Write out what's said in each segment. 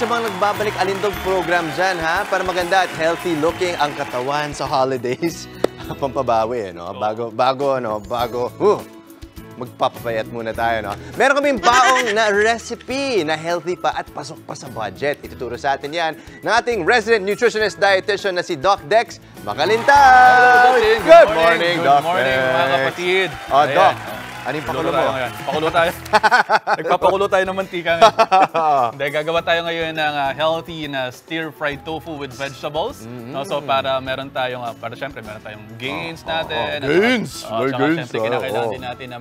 Sa mga nagbabalik alindog program dyan, ha? Para maganda at healthy looking ang katawan sa holidays. Pampabawi, no? Bago, magpapapayat muna tayo, no? Meron kaming baong na recipe na healthy pa at pasok pa sa budget. Ituturo sa atin yan ng ating resident nutritionist dietitian na si Doc Dex Macalintal. Good morning, Doc Good morning, Dex. mga kapatid. Oh, Ayan. Doc. Ano yung pakulo mo? Pakulo tayo. Nagpapakulo tayo ng mantika ngayon. Hindi, gagawa tayo ngayon ng healthy na stir-fried tofu with vegetables. No? So para meron tayong, para syempre meron tayong gains natin. Gains! May gains! Syempre kinakailangan din natin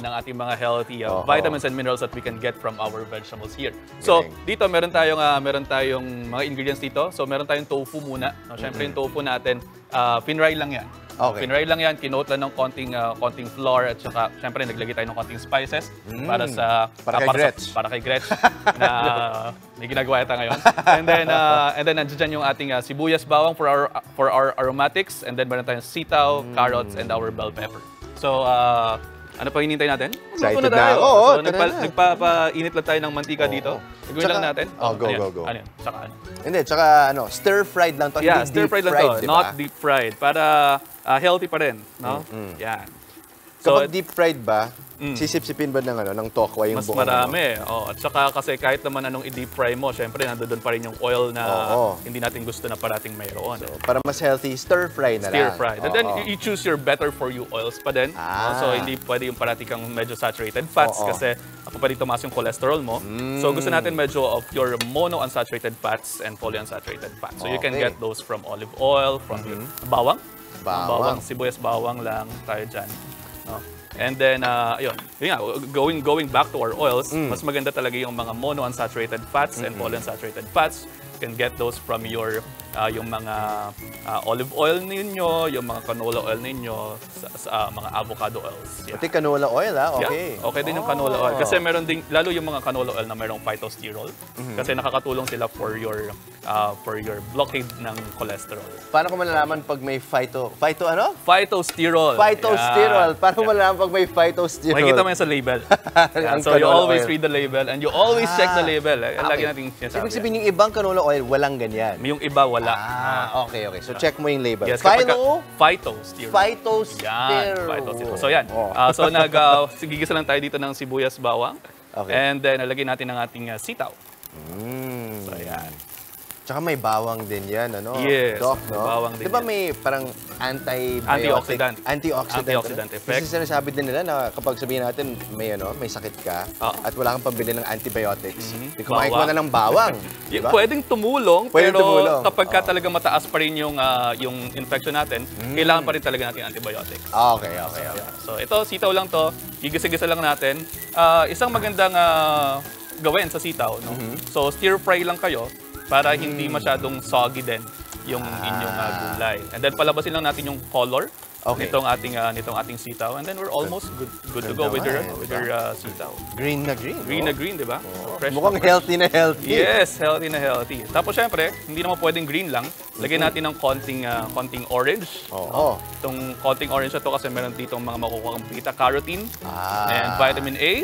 ng ating mga healthy vitamins and minerals that we can get from our vegetables here. So dito meron tayong mga ingredients dito. So meron tayong tofu muna. No? Syempre yung tofu natin, finry lang yan. Okay. Pinray lang yan, kinoat lang ng konting flour at saka syempre naglagay tayo ng konting spices para kay Gretch na may ginagawa yata ngayon. And then nandiyan dyan yung ating sibuyas bawang for our aromatics, and then meron tayong sitaw, carrots, and our bell pepper. So ano pa hinihintay natin? Excited na ako. So nagpapainit lang tayo ng mantika dito. Gawin lang natin. Go. Ano yun? Saka ano? Hindi, tsaka stir-fried lang to. Yeah, stir-fried lang to, diba? not deep-fried. Para healthy pa rin, no? Yan. So, kapag deep-fried ba, sisip-sipin ba ng tokwa yung mas buong marami. At saka kasi kahit naman anong i-deep fry mo, syempre nandoon pa rin yung oil na hindi natin gusto na parating mayroon. So, para mas healthy, stir-fry na lang. Stir-fried. And then you choose your better for you oils pa din. So hindi pwede yung parati kang medyo saturated fats kasi pwede tumaas yung cholesterol mo. So gusto natin medyo of your monounsaturated fats and polyunsaturated fats. So you can get those from olive oil, from bawang. Bawang, sibuyas bawang lang tayo dyan. No? And then, yun nga, going back to our oils, mas maganda talaga yung mga monounsaturated fats and polyunsaturated fats. You can get those from your yung mga olive oil ninyo, yung mga canola oil ninyo, mga avocado oils. Yeah. Pati canola oil, okay. Yeah, okay din yung canola oil. Kasi meron din, lalo yung mga canola oil na merong phytosterol. Kasi nakakatulong sila for your blockade ng cholesterol. Paano ko malalaman pag may phytosterol. Yeah. Paano malalaman pag may phytosterol? Makikita mo yan sa label. So you always read the label and you always check the label. Lagi natin sinasabi. Ibig sabihin yung ibang canola oil, walang ganyan. Yung iba, wala. Okay. So check mo yung label. Yes, Phytosterol. Yan, phytosterol. So yan. So gigisa lang tayo dito ng sibuyas bawang. Okay. And then nalagay natin ang ating sitaw. So yan. Tsaka may bawang din yan, ano? Yes, Doc, no? bawang din. Di ba may parang antioxidant effect? Kasi sinasabi din nila na kapag sabihin natin may sakit ka at wala kang pambili ng antibiotics, kumain ko na ng bawang. Diba? Pwedeng tumulong, pero kapag talaga mataas pa rin yung infection natin, kailangan pa rin talaga natin antibiotics. Okay. So ito, sitaw lang to. Gigisa-gisa lang natin. Isang magandang gawin sa sitaw, no? So stir-fry lang kayo para hindi masyadong soggy din yung inyong gulay. And then palabasin lang natin yung color nitong ating sitaw. And then we're almost good to go with your sitaw. Green na green. Green na green, di ba? Mukhang healthy na healthy. Yes, healthy na healthy. Tapos syempre, hindi naman pwedeng green lang. Lagyan natin ng konting orange. Itong konting orange na to kasi meron ditong mga makukuha kang beta-carotene and vitamin A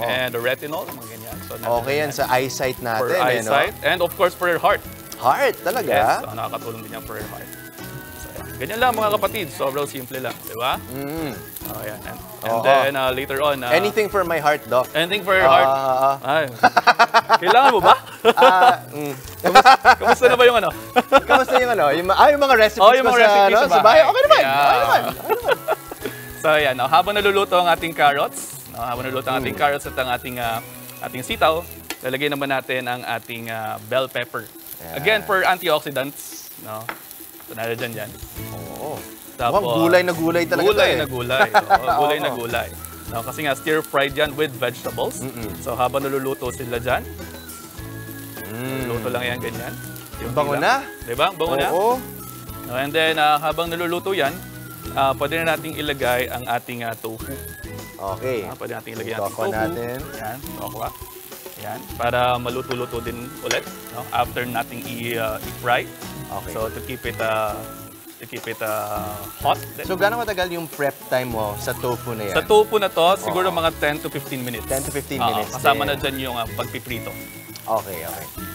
and retinol, mga ganyan. So, okay yan sa eyesight natin. For eyesight and of course for your heart. Heart talaga? Yes, nakakatulong din yan for your heart. Ganyan lang mga kapatid, sobrang simple lang, di ba? Ayan. And then later on... anything for my heart, Doc. Anything for your heart? Kailangan mo ba? Kamusta na ba yung Kamusta yung yung mga recipes yung mga recipes sa bahay? Okay naman. So ayan, habang naluluto ang ating carrots, at ang ating sitaw, lalagay naman natin ang ating bell pepper. Again, for antioxidants, no? So, nalagyan dyan. Tapos, gulay na gulay talaga. Gulay na gulay. No, kasi nga, stir-fried yan with vegetables. So, habang naluluto sila dyan, luto lang yan, ganyan. Bango na. Diba? Bango na. No, and then, habang naluluto yan, pwede na nating ilagay ang ating tofu. Okay. Pwede nating ilagay ang tofu. Yan, tokwa. Yan, para maluto-luto din ulit, no? After nating i-fry. Okay. So to keep it hot. So gaano matagal yung prep time mo sa tofu na yan? Sa tofu na to, siguro mga 10 to 15 minutes. 10 to 15 minutes. Kasama na dyan yung pagpiprito. Okay.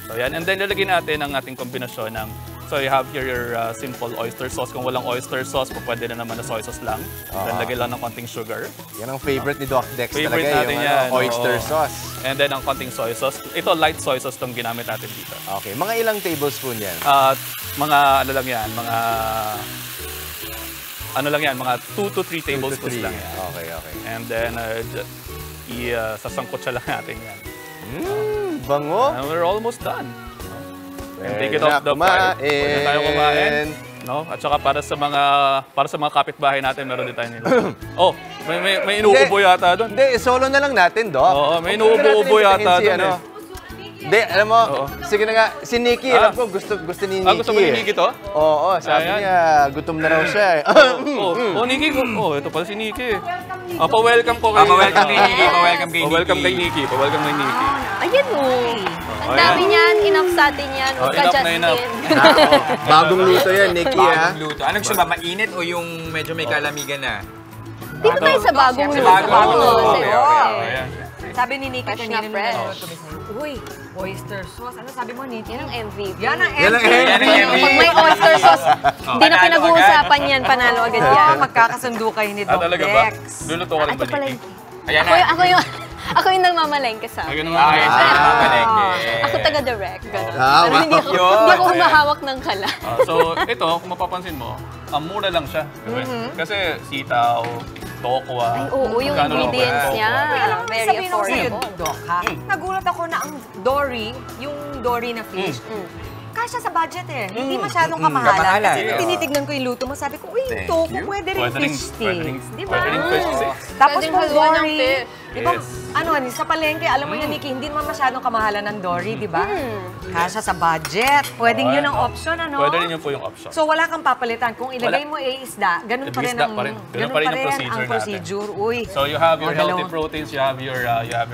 So yan, and then lalagyan natin ang ating kombinasyon ng, so you have here your simple oyster sauce. Kung walang oyster sauce, pwede na naman na soy sauce lang. Then lagyan lang ng konting sugar. Yan ang favorite ni Doc Dex Favorite talaga, natin yung yan, oyster oo. sauce. And then ang konting soy sauce. Ito, light soy sauce itong ginamit natin dito. Okay, mga ilang tablespoon yan? Mga ano lang yan, mga ano lang yan, mga 2 to 3 tablespoons lang yan. Okay. And then, sasangkot siya lang natin yan. Bango. And we're almost done. And take it Pwede off the na fire. Pwede na tayo kumain. kumain. No? At saka para sa mga kapitbahay natin, meron din tayo nila. Oh, may inuubo yata doon. Hindi, solo na lang natin, Doc. Oo, may inuubo-ubo yata doon eh. Hindi, alam mo, sige na nga, si Nikki, alam ko, gusto ni Nikki. Gusto mo ni Nikki to? Oo, sabi Ayan. niya, gutom na raw siya eh. Nikki. Ito pala si Nikki. Pa-welcome ko kay Pa-welcome kay Nikki. Pa-welcome kay Nikki. Pa-welcome kay Nikki. Pa-welcome kay Nikki. Ayan o. Ang dami niyan. Enough sa atin yan. Huwag ka, enough na Justin. enough. Bagong luto yan, Nikki, ha? Bagong luto. Anong gusto ba? Mainit o yung medyo may kalamigan na? Dito tayo sa bagong luto. bagong luto. Oo, Okay. Ayan. Sabi ni Nikki Fresh na kanina fresh. Uy, oyster sauce. Ano sabi mo, Nikki? Yan ang MVP. Yan ang Yan ang MVP. MVP. Pag may oyster sauce, hindi na Panalo pinag-uusapan yan. Panalo agad yan. Magkakasundo kayo ni Doc Talaga ba? Dex. Luluto ka rin Ito ba, pala Nikki? Ayan Ako yung nagmamalengke sa Ay, akin. ganun nga. Palengke. Ako taga-direct. Ganun. Ah, Pero hindi ako Yun. humahawak ng kala. So, ito, kung mapapansin mo, ang mura lang siya. Kasi sitaw, tokwa. Ay, oo, yung magkano lang ba ingredients tokwa? niya. Uy, alam mo, Very sabihin ako sa'yo, affordable. Doc, ha? Nagulat ako na ang dory, yung dory na fish, kasya sa budget eh. Hindi masyadong kamahalan. Kamahalan, Kasi nung oo. tinitignan ko yung luto mo, sabi ko, uy, Thank toko, you. pwede rin fish sticks. Di ba? Pwede rin fish sticks. Tapos Pwedeng kung haluan ng dory, fish. di ba, Yes. ano, sa palengke, alam mo yun, Nikki, hindi naman masyadong kamahalan ng dory, di ba? Kasya sa budget. Pwedeng yun ang option, ano? Pwede rin yun po yung option. So wala kang papalitan. Kung ilagay mo isda, ganun pa rin Isda ang, pa rin. ganun pa rin ang yung procedure natin. procedure. Uy. So you have your Oh, healthy dalawa. proteins, you have your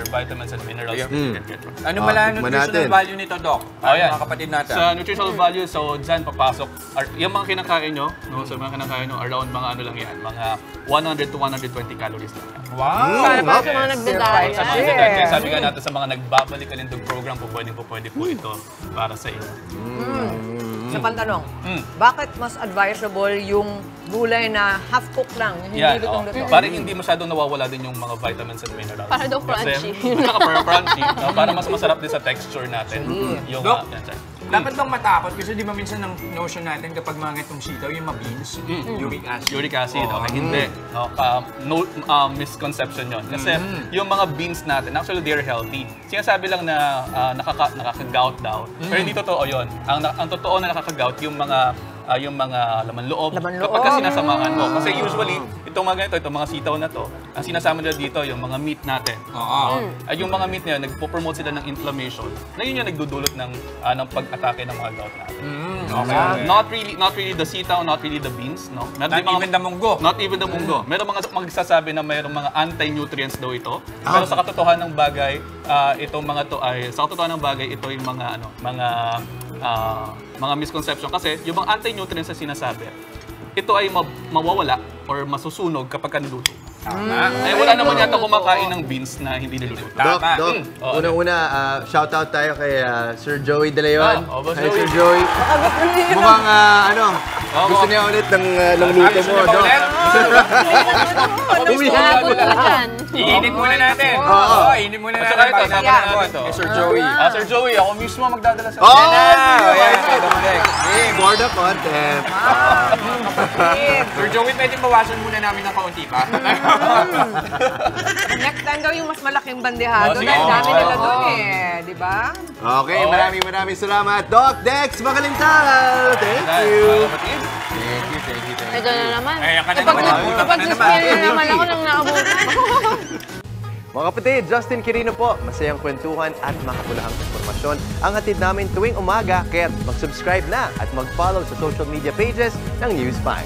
vitamins and minerals. that you can get from. Ano pala tikman nutritional natin. value nito, Doc? Oh, yan. Mga kapatid natin. Sa nutritional value, so dyan papasok, yung mga kinakain nyo, no, sa mga kinakain nyo, around mga ano lang yan, mga 100 to 120 calories lang yan. Wow! Para sa mga nagdadaya. Sa mga nagdadaya, kaya sabi nga natin sa mga nagbabalik kalindog program, pwede po ito para sa inyo. Sa pantanong, Mm. bakit mas advisable yung gulay na half-cook lang, yung hindi Yan, lutong-lutong? Parang hindi masyadong nawawala din yung mga vitamins and minerals. Para daw crunchy. Para crunchy. No? Para mas masarap din sa texture natin. Yung, Doc, yan, sir. Dapat bang matakot? Kasi di ba minsan ang notion natin kapag mga itong sitaw, yung mabins, uric acid. Uric acid, okay, hindi. No, misconception yon. Kasi yung mga beans natin, actually they're healthy. Sinasabi lang na nakaka-gout daw. Pero hindi totoo yon. Ang totoo na nakaka-gout, yung mga laman loob. Laman loob. Kapag kasi sinasamahan mo. Kasi usually, itong mga ganito, itong mga sitaw na to, ang sinasama nila dito, yung mga meat natin. Oo. Ay yung mga meat nila, nagpo-promote sila ng inflammation. Na yun yung nagdudulot ng pag-atake ng mga gout natin. Okay. Not really the sitaw, not really the beans, no? Not even the munggo. Not even the munggo. Meron mga magsasabi na mayroong mga anti-nutrients daw ito. Pero sa katotohanan ng bagay, itong mga to ay sa katotohanan ng bagay, ito yung mga misconception kasi yung mga anti-nutrients na sinasabi, ito ay mawawala or masusunog kapag niluto. Tama. Ay wala naman yata kumakain ng beans na hindi niluto. Doc, Tama. Doc, Oo. unang-una, shoutout tayo kay Sir Joey De Leon. Boss Hi, Sir Joey. Joey. Mukhang, gusto niya ulit ng luto Gusto mo, niyo ba Doc. ulit? Nabot mo dyan. Iinit muna natin. Oo. Iinit muna At natin. saka ito, bago sabi natin natin ito. kay Sir Joey. Sir Joey, ako mismo magdadala sa Oh! Yan na! Sige, Ayan, okay. Dominic. Hey, board of content. Sir Joey, pwede bawasan muna namin ng kaunti pa. Next time daw yung mas malaking bandehado. Oh, sige. Dahil dami Oo. nila doon eh. Di ba? Okay, maraming salamat. Doc Dex Magalintal. Thank you. Thank you. Ito na naman. Ayan ka na naman. Nabutan ka na naman. Ipag-spill na naman ako nang naabutan. Mga kapatid, Justin Quirino po. Masayang kwentuhan at makapulahang informasyon ang hatid namin tuwing umaga. Kaya mag-subscribe na at mag-follow sa social media pages ng News 5.